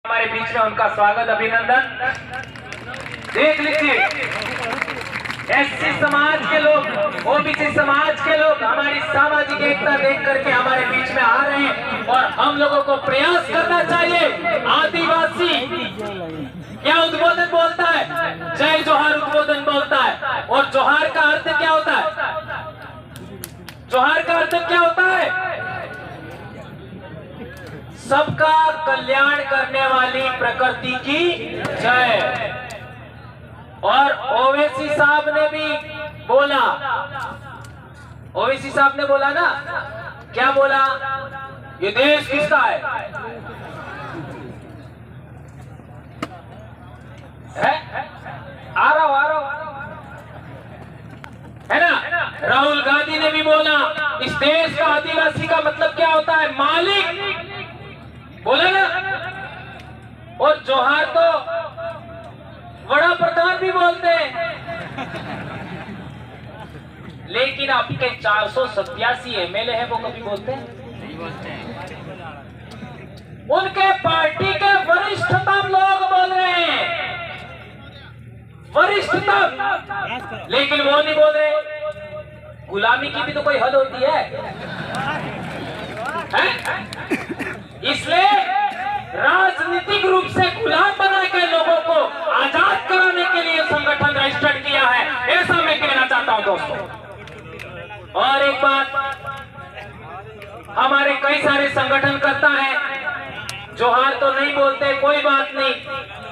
हमारे बीच में उनका स्वागत, अभिनंदन। देख लीजिए, एससी समाज के लोग, ओबीसी समाज के लोग हमारी सामाजिक एकता देख करके हमारे बीच में आ रहे हैं और हम लोगों को प्रयास करना चाहिए। आदिवासी क्या उद्बोधन बोलता है? जय जोहार उद्बोधन बोलता है। और जोहार का अर्थ क्या होता है? जोहार का अर्थ क्या होता है? सबका कल्याण करने वाली प्रकृति की जय। और ओवैसी साहब ने भी बोला, ओवैसी साहब ने बोला ना, क्या बोला? ये देश किसका है? आ रहा हूं है ना। राहुल गांधी ने भी बोला, इस देश का आदिवासी का मतलब क्या होता है? मालिक, बोला ना। और जोहार तो बड़ा प्रधान भी बोलते हैं, लेकिन आपके 487 एमएलए हैं, वो कभी बोलते हैं? उनके पार्टी के वरिष्ठतम लोग बोल रहे हैं, वरिष्ठतम, लेकिन वो नहीं बोल रहे। गुलामी की भी तो कोई हद होती है? इसलिए राजनीतिक रूप से गुलाम बना के लोगों को आजाद कराने के लिए संगठन रजिस्टर्ड किया है, ऐसा मैं कहना चाहता हूं दोस्तों। और एक बात, हमारे कई सारे संगठन करता है, जोहार तो नहीं बोलते, कोई बात नहीं,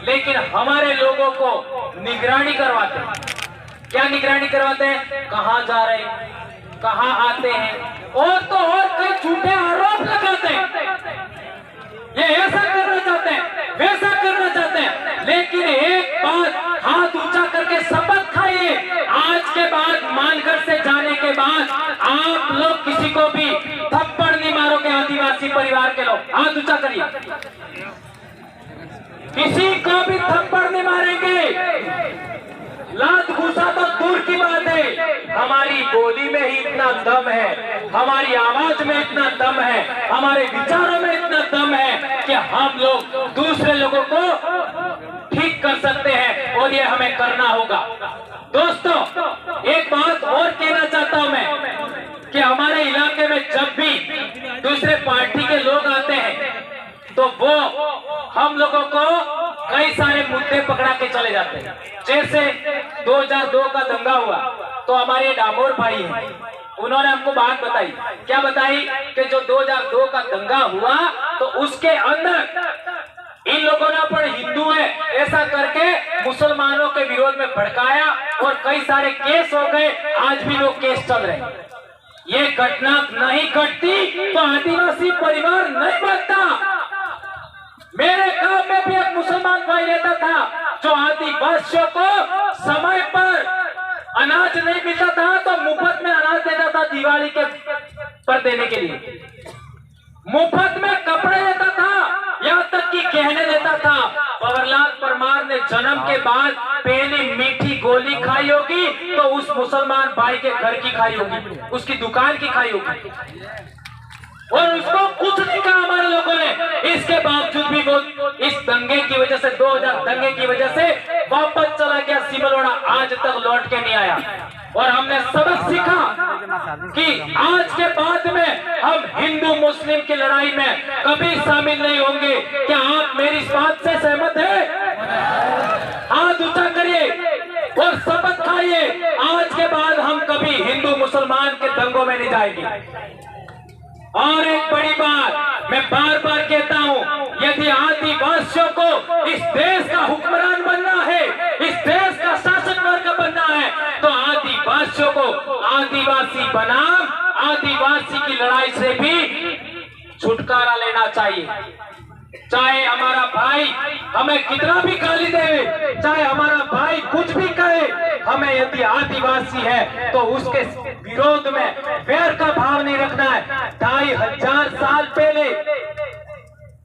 लेकिन हमारे लोगों को निगरानी करवाते हैं। क्या निगरानी करवाते हैं? कहां जा रहे हैं, कहां आते हैं, और तो और कई झूठे आरोप लगाते हैं। ये ऐसा करना चाहते हैं, वैसा करना चाहते हैं, लेकिन एक बात हाथ ऊंचा करके शपथ खाइए, आज के बाद मानगढ़ से जाने के बाद आप लोग किसी को भी थप्पड़ नहीं मारोगे। आदिवासी परिवार के लोग हाथ ऊंचा करिए, किसी को भी थप्पड़ नहीं मारेंगे। लात घुसा तो दूर की बात है, हमारी बोली में ही इतना दम है, हमारी आवाज में इतना दम है, हमारे विचारों में इतना दम है कि हम लोग दूसरे लोगों को ठीक कर सकते हैं, और ये हमें करना होगा। दोस्तों, एक बात और कहना चाहता हूं मैं कि हमारे इलाके में जब भी दूसरे पार्टी के लोग आते हैं तो वो हम लोगों को कई सारे मुद्दे पकड़ा के चले जाते हैं। जैसे 2002 का दंगा हुआ तो हमारे डामोर भाई हैं, उन्होंने हमको बात बताई। क्या बताई? कि जो 2002 का दंगा हुआ तो उसके अंदर इन लोगों ने पर हिंदू है ऐसा करके मुसलमानों के विरोध में भड़काया और कई सारे केस हो गए, आज भी लोग केस चल रहे हैं। ये घटना नहीं घटती तो आदिवासी परिवार नहीं बनता। मेरे गांव में भी एक मुसलमान भाई रहता था जो आदिवासियों को समय पर अनाज नहीं मिलता था तो मुफ्त में अनाज देता था, दिवाली के पर देने के लिए मुफ्त में कपड़े देता था, यहाँ तक कि गहने देता था। भंवरलाल परमार ने जन्म के बाद पहली मीठी गोली खाई होगी तो उस मुसलमान भाई के घर की खाई होगी, उसकी दुकान की खाई होगी, और उसको कुछ नहीं कहा हमारे लोगों ने। इसके बावजूद भी वो इस दंगे की वजह से, 2000 दंगे की वजह से वापस चला गया सिमलोड़ा, आज तक लौट के नहीं आया। और हमने सबक सीखा कि आज के बाद में हम हिंदू मुस्लिम की लड़ाई में कभी शामिल नहीं होंगे। क्या आप मेरी इस बात से सहमत हैं? हाथ ऊंचा करिए और शपथ खाइए, आज के बाद हम कभी हिंदू मुसलमान के दंगों में नहीं जाएंगे। और एक बड़ी बात मैं बार बार कहता हूं, यदि आदिवासियों को इस देश का हुक्मरान बनना है, इस देश का शासक वर्ग बनना है, तो आदिवासियों को आदिवासी बनाम आदिवासी की लड़ाई से भी छुटकारा लेना चाहिए। चाहे हमारा भाई हमें कितना भी गाली दे, चाहे हमारा भाई कुछ भी कहे, हमें यदि आदिवासी है तो उसके विरोध में वैर का भाव नहीं रखना है। 2500 साल पहले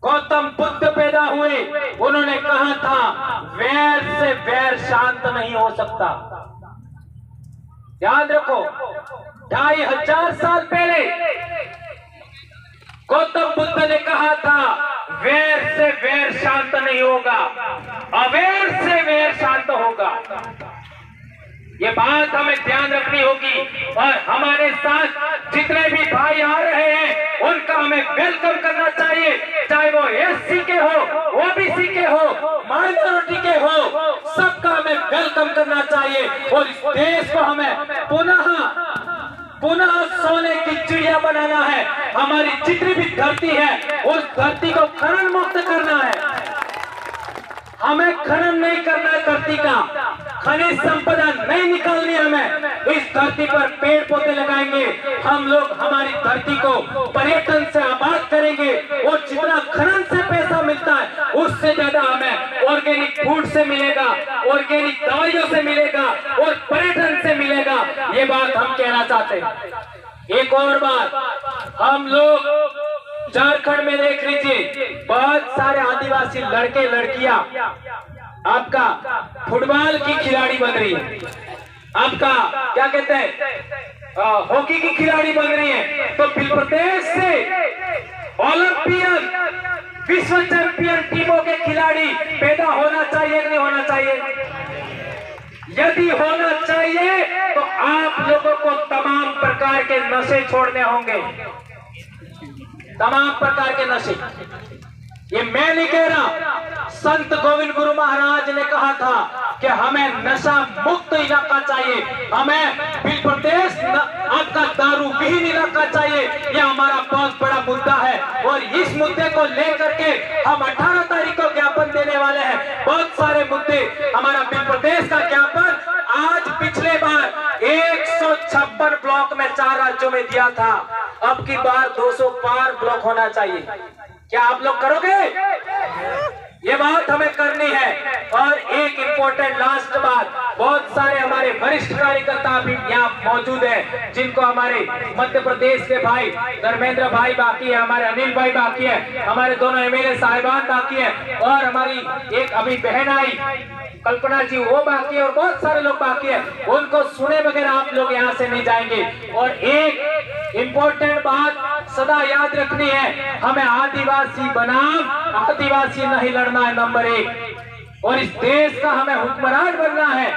गौतम बुद्ध पैदा हुए, उन्होंने कहा था वैर से वैर शांत नहीं हो सकता। याद रखो, 2500 साल पहले गौतम बुद्ध ने कहा था, वैर से वैर शांत नहीं होगा, अवैर से वैर शांत होगा। ये बात हमें ध्यान रखनी होगी और हमारे साथ जितने भी भाई आ रहे हैं उनका हमें वेलकम करना चाहिए, चाहे वो एससी के हो, ओबीसी के हो, माइनॉरिटी के हो, सबका हमें वेलकम करना चाहिए। और इस देश को हमें पुनः सोने की चिड़िया बनाना है। हमारी जितनी भी धरती है उस धरती को खनन मुक्त करना है। हमें खनन नहीं करना है, धरती का खनिज संपदा नहीं निकालनी। हमें इस धरती पर पेड़ पौधे लगाएंगे, हम लोग हमारी धरती को पर्यटन से आबाद करेंगे और जितना खनन से पैसा मिलता है उससे ज्यादा हमें ऑर्गेनिक फूड से मिलेगा, ऑर्गेनिक दवाइयों से मिलेगा और पर्यटन से मिलेगा। ये बात हम कहना चाहते हैं। एक और बात, हम लोग झारखंड में देख लीजिए, बहुत सारे आदिवासी लड़के लड़कियां आपका फुटबॉल की खिलाड़ी बन रही है, आपका क्या कहते हैं हॉकी की खिलाड़ी बन रही है। तो मध्य प्रदेश से ओलंपियन विश्व चैंपियन टीमों के खिलाड़ी पैदा होना चाहिए कि नहीं होना चाहिए? यदि होना चाहिए तो आप लोगों को तमाम प्रकार के नशे छोड़ने होंगे, तमाम प्रकार के नशे। ये मैं नहीं कह रहा, संत गोविंद गुरु महाराज ने कहा था कि हमें नशा मुक्त इलाका चाहिए, हमें मध्य प्रदेश आपका दारू विहीन इलाका चाहिए। ये हमारा बहुत बड़ा मुद्दा है और इस मुद्दे को लेकर के हम 18 तारीख को ज्ञापन देने वाले हैं। बहुत सारे मुद्दे, हमारा मध्य प्रदेश का ज्ञापन आज पिछले बार 156 ब्लॉक में 4 राज्यों में दिया था, अब की बार 200 पार ब्लॉक होना चाहिए। क्या आप लोग करोगे? ये बात हमें करनी है। और एक इम्पोर्टेंट लास्ट बात, बहुत सारे हमारे वरिष्ठ कार्यकर्ता भी यहाँ मौजूद हैं, जिनको हमारे मध्य प्रदेश के भाई धर्मेंद्र भाई बाकी है, हमारे अनिल भाई बाकी है, हमारे दोनों एमएलए साहिबान बाकी है और हमारी एक अभी बहन आई कल्पना जी वो बाकी है और बहुत सारे लोग बाकी है। उनको सुने बगैर आप लोग यहाँ से नहीं जाएंगे। और एक इम्पोर्टेंट बात सदा याद रखनी है, हमें आदिवासी बनाम आदिवासी नहीं लड़ना है, नंबर 1। और इस देश का हमें हुक्मरान बनना है।